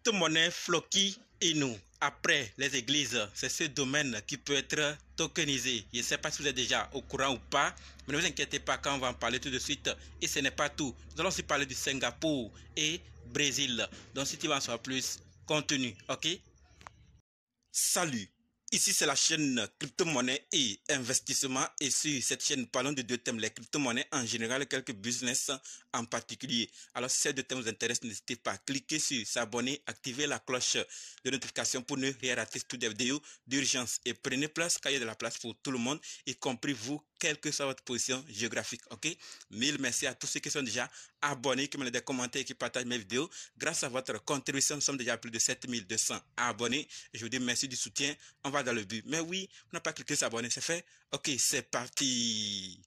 crypto-monnaie Floki Inu. Après les églises, c'est ce domaine qui peut être tokenisé. Je ne sais pas si vous êtes déjà au courant ou pas, mais ne vous inquiétez pas quand on va en parler tout de suite. Et ce n'est pas tout. Nous allons aussi parler du Singapour et Brésil. Donc si tu veux en savoir plus, continue, ok? Salut! Ici, c'est la chaîne crypto-monnaie et investissement. Et sur cette chaîne, parlons de deux thèmes, les crypto-monnaies en général et quelques business en particulier. Alors, si ces deux thèmes vous intéressent, n'hésitez pas à cliquer sur s'abonner, activer la cloche de notification pour ne rien rater toutes les vidéos d'urgence. Et prenez place, car il y a de la place pour tout le monde, y compris vous, quelle que soit votre position géographique. Ok? Mille merci à tous ceux qui sont déjà abonnés, qui me des commentaires et qui partagent mes vidéos. Grâce à votre contribution, nous sommes déjà à plus de 7200 abonnés. Et je vous dis merci du soutien. On va dans le but. Mais oui, on n'a pas cliqué sur s'abonner, c'est fait. Ok, c'est parti.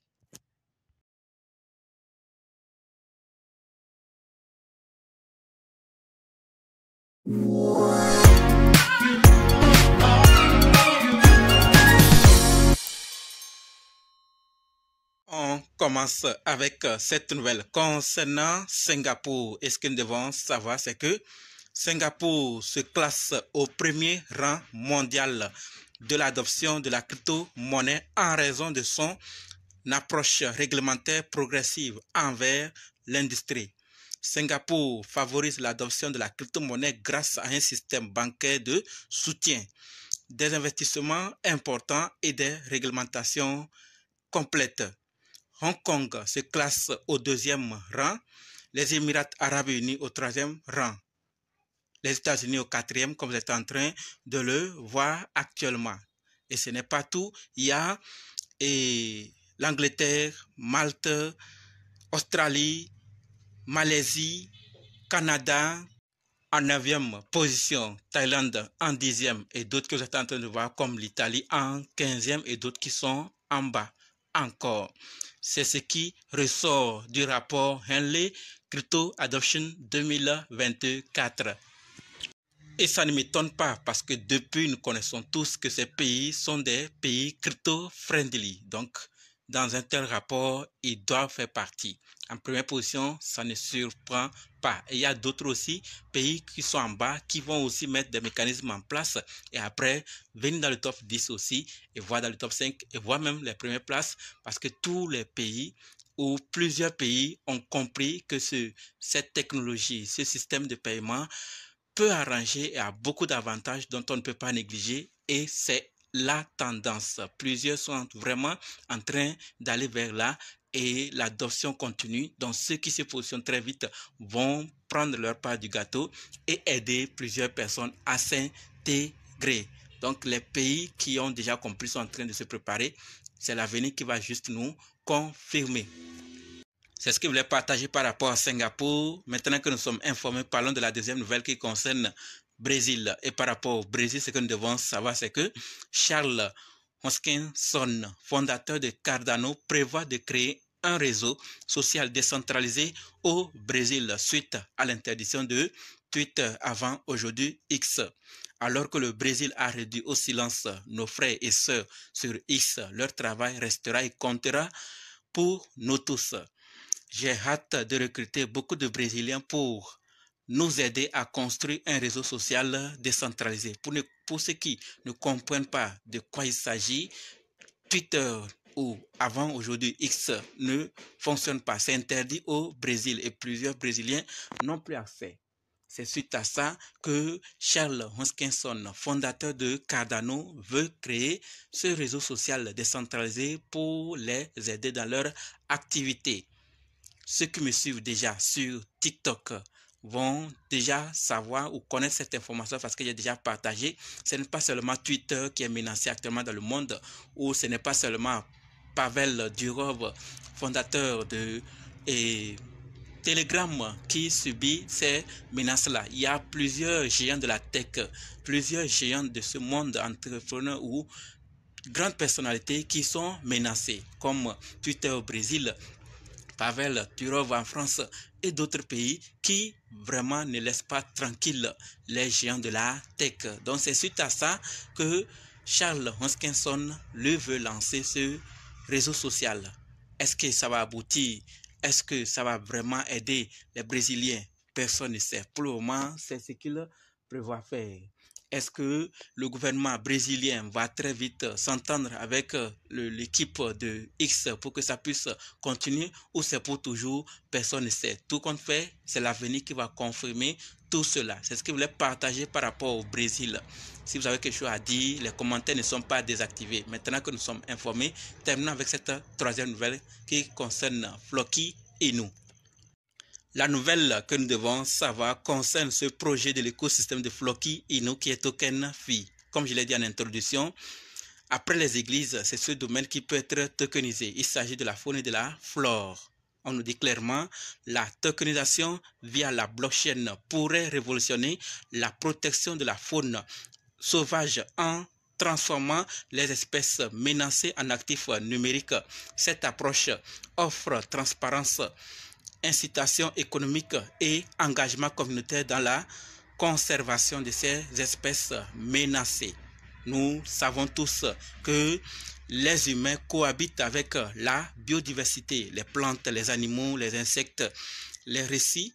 On commence avec cette nouvelle concernant Singapour. Et ce que nous devons savoir, c'est que Singapour se classe au premier rang mondial de l'adoption de la crypto-monnaie en raison de son approche réglementaire progressive envers l'industrie. Singapour favorise l'adoption de la crypto-monnaie grâce à un système bancaire de soutien, des investissements importants et des réglementations complètes. Hong Kong se classe au deuxième rang, les Émirats arabes unis au troisième rang, les États-Unis au quatrième, comme vous êtes en train de le voir actuellement. Et ce n'est pas tout, il y a l'Angleterre, Malte, Australie, Malaisie, Canada en 9e position, Thaïlande en 10e et d'autres que vous êtes en train de voir comme l'Italie en 15e et d'autres qui sont en bas encore. C'est ce qui ressort du rapport Henley Crypto Adoption 2024. Et ça ne m'étonne pas parce que depuis, nous connaissons tous que ces pays sont des pays crypto-friendly. Donc, dans un tel rapport, ils doivent faire partie. En première position, ça ne surprend pas. Et il y a d'autres aussi, pays qui sont en bas, qui vont aussi mettre des mécanismes en place. Et après, venir dans le top 10 aussi, et voir dans le top 5, et voir même les premières places. Parce que tous les pays ou plusieurs pays ont compris que cette technologie, ce système de paiement peut arranger et a beaucoup d'avantages dont on ne peut pas négliger. Et c'est la tendance. Plusieurs sont vraiment en train d'aller vers là et l'adoption continue. Donc ceux qui se positionnent très vite vont prendre leur part du gâteau et aider plusieurs personnes à s'intégrer. Donc les pays qui ont déjà compris sont en train de se préparer. C'est l'avenir qui va juste nous confirmer. C'est ce que je voulais partager par rapport à Singapour. Maintenant que nous sommes informés, parlons de la deuxième nouvelle qui concerne Brésil. Et par rapport au Brésil, ce que nous devons savoir, c'est que Charles Hoskinson, fondateur de Cardano, prévoit de créer un réseau social décentralisé au Brésil suite à l'interdiction de Twitter avant aujourd'hui X. Alors que le Brésil a réduit au silence nos frères et sœurs sur X, leur travail restera et comptera pour nous tous. J'ai hâte de recruter beaucoup de Brésiliens pour nous aider à construire un réseau social décentralisé. Pour ceux qui ne comprennent pas de quoi il s'agit, Twitter ou avant aujourd'hui X ne fonctionne pas. C'est interdit au Brésil et plusieurs Brésiliens n'ont plus accès. C'est suite à ça que Charles Hoskinson, fondateur de Cardano, veut créer ce réseau social décentralisé pour les aider dans leur activité. Ceux qui me suivent déjà sur TikTok vont déjà savoir ou connaître cette information parce que j'ai déjà partagé. Ce n'est pas seulement Twitter qui est menacé actuellement dans le monde, ou ce n'est pas seulement Pavel Durov, fondateur de Telegram, qui subit ces menaces-là. Il y a plusieurs géants de la tech, plusieurs géants de ce monde, entrepreneurs ou grandes personnalités qui sont menacés, comme Twitter au Brésil, Pavel Durov en France et d'autres pays qui vraiment ne laissent pas tranquille les géants de la tech. Donc c'est suite à ça que Charles Hoskinson lui veut lancer ce réseau social. Est-ce que ça va aboutir? Est-ce que ça va vraiment aider les Brésiliens? personne ne sait. Pour le moment, c'est ce qu'il prévoit faire. Est-ce que le gouvernement brésilien va très vite s'entendre avec l'équipe de X pour que ça puisse continuer ou c'est pour toujours? Personne ne sait. Tout compte fait, c'est l'avenir qui va confirmer tout cela. C'est ce que je voulais partager par rapport au Brésil. Si vous avez quelque chose à dire, les commentaires ne sont pas désactivés. Maintenant que nous sommes informés, terminons avec cette troisième nouvelle qui concerne Floki Inu. La nouvelle que nous devons savoir concerne ce projet de l'écosystème de Floki Inu qui est token Phi. Comme je l'ai dit en introduction, après les églises, c'est ce domaine qui peut être tokenisé. Il s'agit de la faune et de la flore. On nous dit clairement, la tokenisation via la blockchain pourrait révolutionner la protection de la faune sauvage en transformant les espèces menacées en actifs numériques. Cette approche offre transparence, incitation économique et engagement communautaire dans la conservation de ces espèces menacées. Nous savons tous que les humains cohabitent avec la biodiversité, les plantes, les animaux, les insectes, les récits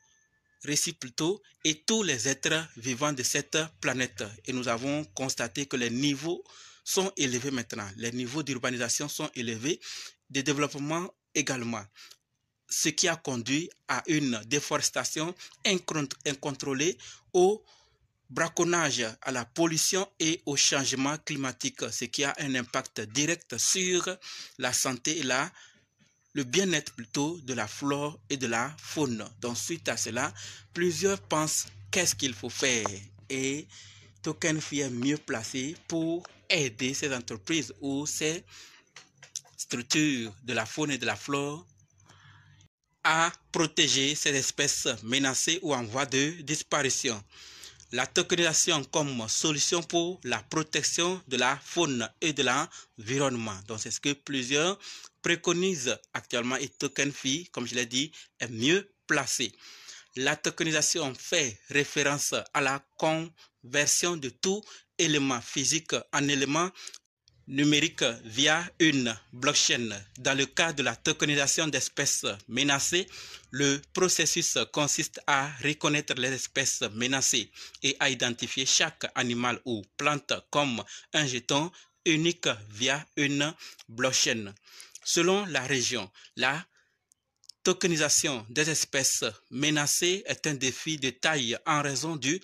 plutôt, et tous les êtres vivants de cette planète. Et nous avons constaté que les niveaux sont élevés maintenant. Les niveaux d'urbanisation sont élevés, de développement également. Ce qui a conduit à une déforestation incontrôlée, au braconnage, à la pollution et au changement climatique, ce qui a un impact direct sur la santé et le bien-être plutôt de la flore et de la faune. Donc suite à cela, plusieurs pensent qu'est-ce qu'il faut faire, et Token Phi est mieux placé pour aider ces entreprises ou ces structures de la faune et de la flore à protéger ces espèces menacées ou en voie de disparition. La tokenisation comme solution pour la protection de la faune et de l'environnement. Donc c'est ce que plusieurs préconisent actuellement, et Token Phi, comme je l'ai dit, est mieux placé. La tokenisation fait référence à la conversion de tout élément physique en élément numérique via une blockchain. Dans le cas de la tokenisation d'espèces menacées, le processus consiste à reconnaître les espèces menacées et à identifier chaque animal ou plante comme un jeton unique via une blockchain. Selon la région, la tokenisation des espèces menacées est un défi de taille en raison du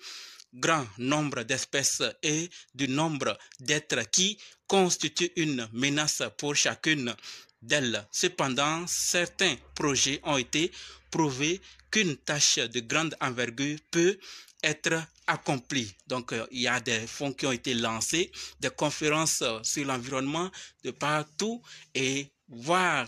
grand nombre d'espèces et du nombre d'êtres qui constituent une menace pour chacune d'elles. Cependant, certains projets ont été prouvés qu'une tâche de grande envergure peut être accomplie. Donc, il y a des fonds qui ont été lancés, des conférences sur l'environnement de partout, et voir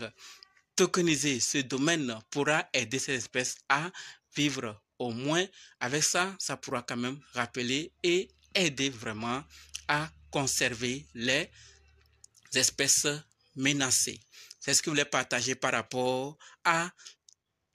tokeniser ce domaine pourra aider ces espèces à vivre. Au moins, avec ça, ça pourra quand même rappeler et aider vraiment à conserver les espèces menacées. C'est ce que je voulais partager par rapport à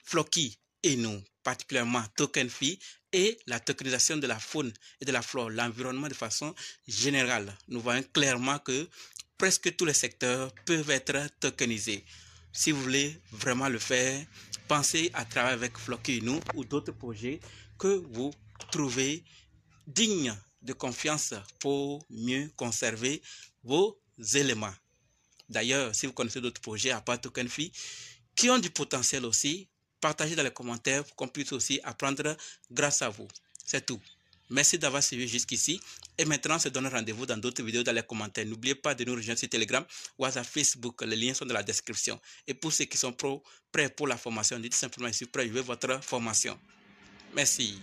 Floki Inu, particulièrement Token Phi, et la tokenisation de la faune et de la flore, l'environnement de façon générale. Nous voyons clairement que presque tous les secteurs peuvent être tokenisés. Si vous voulez vraiment le faire, pensez à travailler avec Floki Inu ou d'autres projets que vous trouvez dignes de confiance pour mieux conserver vos éléments. D'ailleurs, si vous connaissez d'autres projets à part Token Phi qui ont du potentiel aussi, partagez dans les commentaires pour qu'on puisse aussi apprendre grâce à vous. C'est tout. Merci d'avoir suivi jusqu'ici. Et maintenant, on se donne rendez-vous dans d'autres vidéos dans les commentaires. N'oubliez pas de nous rejoindre sur Telegram ou à Facebook. Les liens sont dans la description. Et pour ceux qui sont prêts pour la formation, dites simplement ici, prêt, je veux votre formation. Merci.